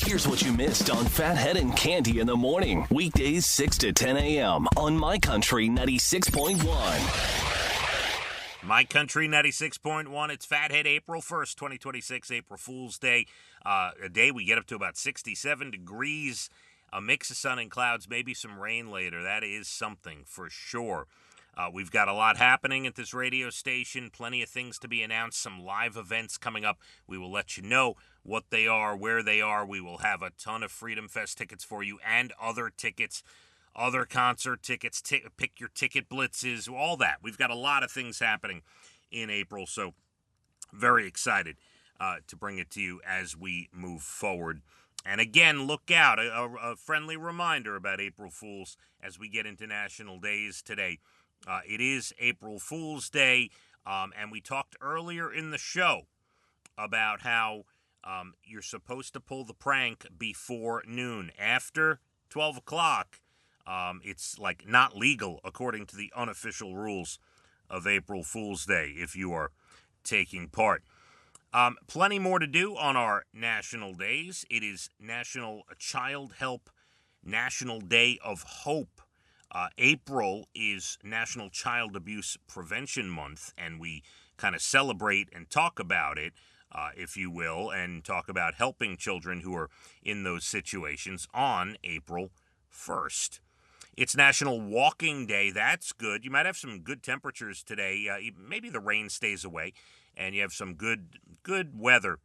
Here's what you missed on Phathead and Cande in the morning. Weekdays 6 to 10 a.m. on My Country 96.1. My Country 96.1. It's Phathead, April 1st, 2026, April Fool's Day. A day we get up to about 67 degrees, a mix of sun and clouds, maybe some rain later. That is something for sure. We've got a lot happening at this radio station, plenty of things to be announced, some live events coming up. We will let you know what they are, where they are. We will have a ton of Freedom Fest tickets for you and other tickets, other concert tickets, pick your ticket blitzes, all that. We've got a lot of things happening in April, so very excited to bring it to you as we move forward. And again, look out, a friendly reminder about April Fools as we get into national days today. It is April Fool's Day, and we talked earlier in the show about how you're supposed to pull the prank before noon. After 12 o'clock, it's like not legal according to the unofficial rules of April Fool's Day if you are taking part. Plenty more to do on our national days. It is National Child Help, National Day of Hope. April is National Child Abuse Prevention Month, and we kind of celebrate and talk about it, if you will, and talk about helping children who are in those situations on April 1st. It's National Walking Day. That's good. You might have some good temperatures today. Maybe the rain stays away, and you have some good weather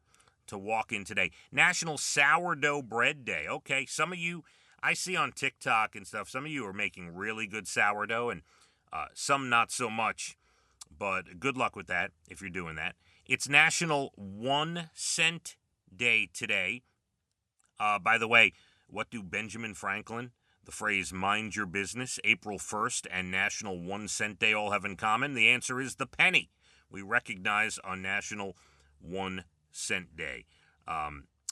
to walk in today. National Sourdough Bread Day. Okay, some of you I see on TikTok and stuff, some of you are making really good sourdough, and some not so much, but good luck with that if you're doing that. It's National 1 Cent Day today. By the way, what do Benjamin Franklin, the phrase mind your business, April 1st, and National 1 Cent Day all have in common? The answer is the penny. We recognize on National 1 Cent Day.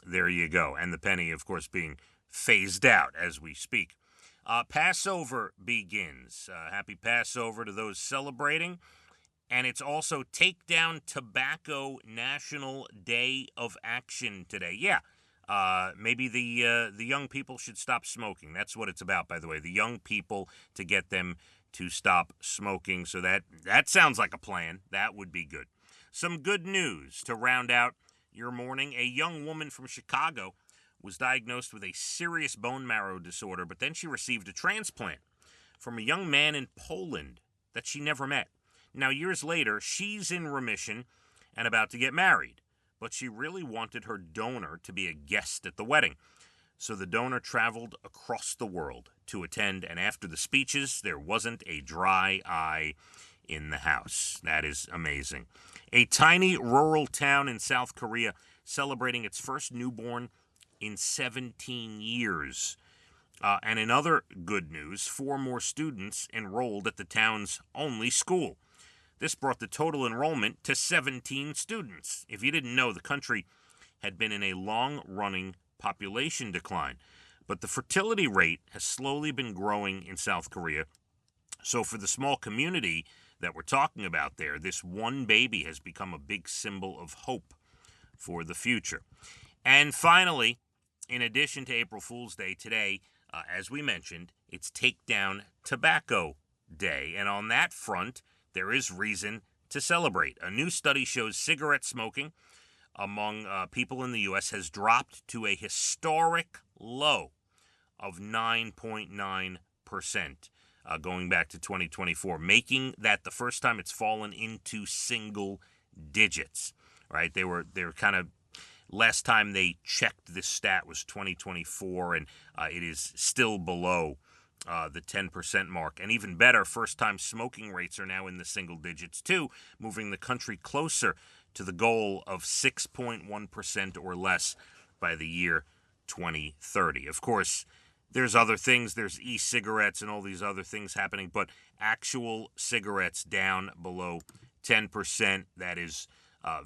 There you go. And the penny, of course, being phased out as we speak. Passover begins. Happy Passover to those celebrating. And it's also Take Down Tobacco National Day of Action today. Yeah, maybe the young people should stop smoking. That's what it's about, by the way. The young people, to get them to stop smoking. So that sounds like a plan. That would be good. Some good news to round out your morning. A young woman from Chicago was diagnosed with a serious bone marrow disorder, but then she received a transplant from a young man in Poland that she never met. Now, years later, she's in remission and about to get married, but she really wanted her donor to be a guest at the wedding. So the donor traveled across the world to attend, and after the speeches, there wasn't a dry eye in the house. That is amazing. A tiny rural town in South Korea celebrating its first newborn in 17 years. And in other good news, 4 more students enrolled at the town's only school. This brought the total enrollment to 17 students. If you didn't know, the country had been in a long-running population decline. But the fertility rate has slowly been growing in South Korea. So for the small community that we're talking about there, this one baby has become a big symbol of hope for the future. And finally, in addition to April Fool's Day today, as we mentioned, it's Take Down Tobacco Day. And on that front, there is reason to celebrate. A new study shows cigarette smoking among people in the U.S. has dropped to a historic low of 9.9%, going back to 2024, making that the first time it's fallen into single digits, right? They were kind of, last time they checked this stat was 2024, and it is still below the 10% mark. And even better, first-time smoking rates are now in the single digits, too, moving the country closer to the goal of 6.1% or less by the year 2030. Of course, there's other things. There's e-cigarettes and all these other things happening, but actual cigarettes down below 10%. That is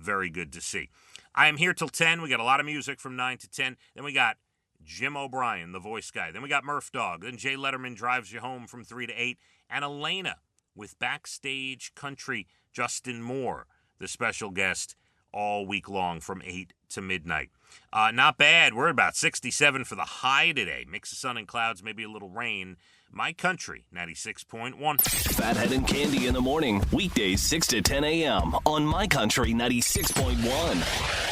very good to see. I am here till 10. We got a lot of music from 9 to 10. Then we got Jim O'Brien, the voice guy. Then we got Murph Dog. Then Jay Letterman drives you home from 3 to 8. And Elena with Backstage Country, Justin Moore, the special guest, all week long from 8 to midnight. Not bad. We're at about 67 for the high today. Mix of sun and clouds, maybe a little rain. My Country, 96.1. Phathead and Cande in the morning. Weekdays 6 to 10 a.m. on My Country 96.1.